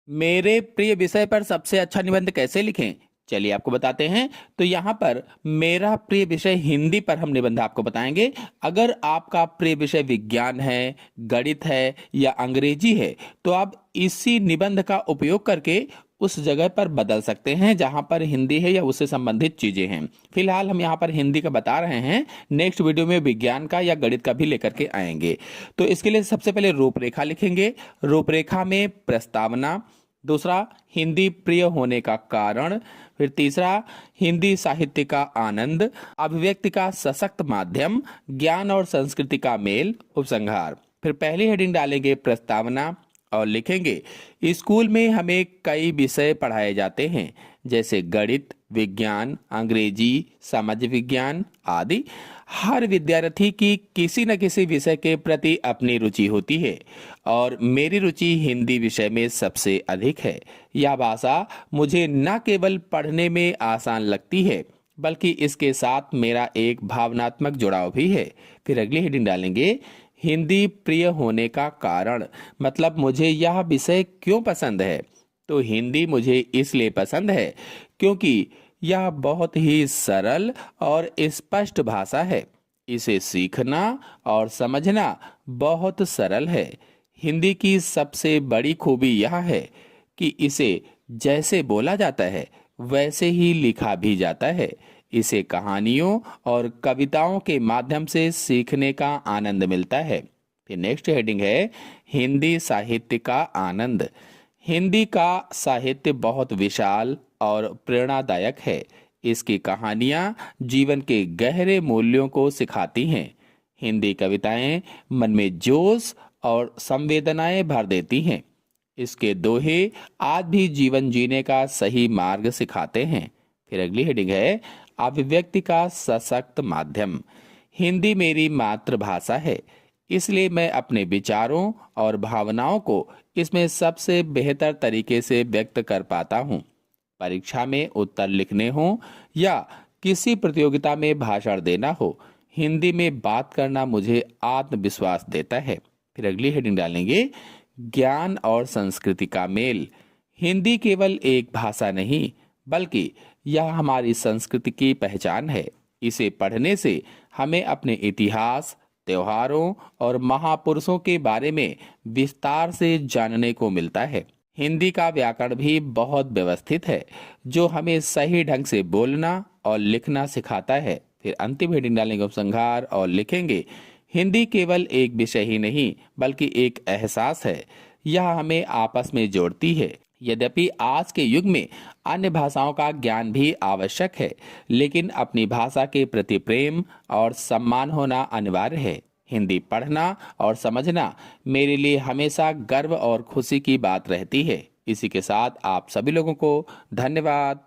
मेरे प्रिय विषय पर सबसे अच्छा निबंध कैसे लिखें? चलिए आपको बताते हैं। तो यहाँ पर मेरा प्रिय विषय हिंदी पर हम निबंध आपको बताएंगे। अगर आपका प्रिय विषय विज्ञान है, गणित है या अंग्रेजी है, तो आप इसी निबंध का उपयोग करके उस जगह पर बदल सकते हैं जहां पर हिंदी है या उससे संबंधित चीजें हैं। फिलहाल हम यहाँ पर हिंदी का बता रहे हैं, नेक्स्ट वीडियो में विज्ञान का या गणित का भी लेकर के आएंगे। तो इसके लिए सबसे पहले रूपरेखा लिखेंगे। रूपरेखा में प्रस्तावना, दूसरा हिंदी प्रिय होने का कारण, फिर तीसरा हिंदी साहित्य का आनंद, अभिव्यक्ति का सशक्त माध्यम, ज्ञान और संस्कृति का मेल, उपसंहार। फिर पहली हेडिंग डालेंगे प्रस्तावना और लिखेंगे, स्कूल में हमें कई विषय पढ़ाए जाते हैं जैसे गणित, विज्ञान, अंग्रेजी, समाज विज्ञान आदि। हर विद्यार्थी की किसी न किसी विषय के प्रति अपनी रुचि होती है और मेरी रुचि हिंदी विषय में सबसे अधिक है। यह भाषा मुझे न केवल पढ़ने में आसान लगती है बल्कि इसके साथ मेरा एक भावनात्मक जुड़ाव भी है। फिर अगली हेडिंग डालेंगे, हिंदी प्रिय होने का कारण, मतलब मुझे यह विषय क्यों पसंद है। तो हिंदी मुझे इसलिए पसंद है क्योंकि यह बहुत ही सरल और स्पष्ट भाषा है। इसे सीखना और समझना बहुत सरल है। हिंदी की सबसे बड़ी खूबी यह है कि इसे जैसे बोला जाता है वैसे ही लिखा भी जाता है। इसे कहानियों और कविताओं के माध्यम से सीखने का आनंद मिलता है। फिर नेक्स्ट हेडिंग है, हिंदी साहित्य का आनंद। हिंदी का साहित्य बहुत विशाल और प्रेरणादायक है। इसकी कहानियां जीवन के गहरे मूल्यों को सिखाती हैं। हिंदी कविताएं मन में जोश और संवेदनाएं भर देती हैं। इसके दोहे आज भी जीवन जीने का सही मार्ग सिखाते हैं। फिर अगली हेडिंग है, अभिव्यक्ति का सशक्त माध्यम। हिंदी मेरी मातृभाषा है, इसलिए मैं अपने विचारों और भावनाओं को इसमें सबसे बेहतर तरीके से व्यक्त कर पाता हूँ। परीक्षा में उत्तर लिखने हो या किसी प्रतियोगिता में भाषण देना हो, हिंदी में बात करना मुझे आत्मविश्वास देता है। फिर अगली हेडिंग डालेंगे, ज्ञान और संस्कृति का मेल। हिंदी केवल एक भाषा नहीं बल्कि यह हमारी संस्कृति की पहचान है। इसे पढ़ने से हमें अपने इतिहास, त्योहारों और महापुरुषों के बारे में विस्तार से जानने को मिलता है। हिंदी का व्याकरण भी बहुत व्यवस्थित है जो हमें सही ढंग से बोलना और लिखना सिखाता है। फिर अंतिम हेडिंग डालेंगे उपसंहार और लिखेंगे, हिंदी केवल एक विषय ही नहीं बल्कि एक एहसास है। यह हमें आपस में जोड़ती है। यद्यपि आज के युग में अन्य भाषाओं का ज्ञान भी आवश्यक है, लेकिन अपनी भाषा के प्रति प्रेम और सम्मान होना अनिवार्य है। हिंदी पढ़ना और समझना मेरे लिए हमेशा गर्व और खुशी की बात रहती है। इसी के साथ आप सभी लोगों को धन्यवाद।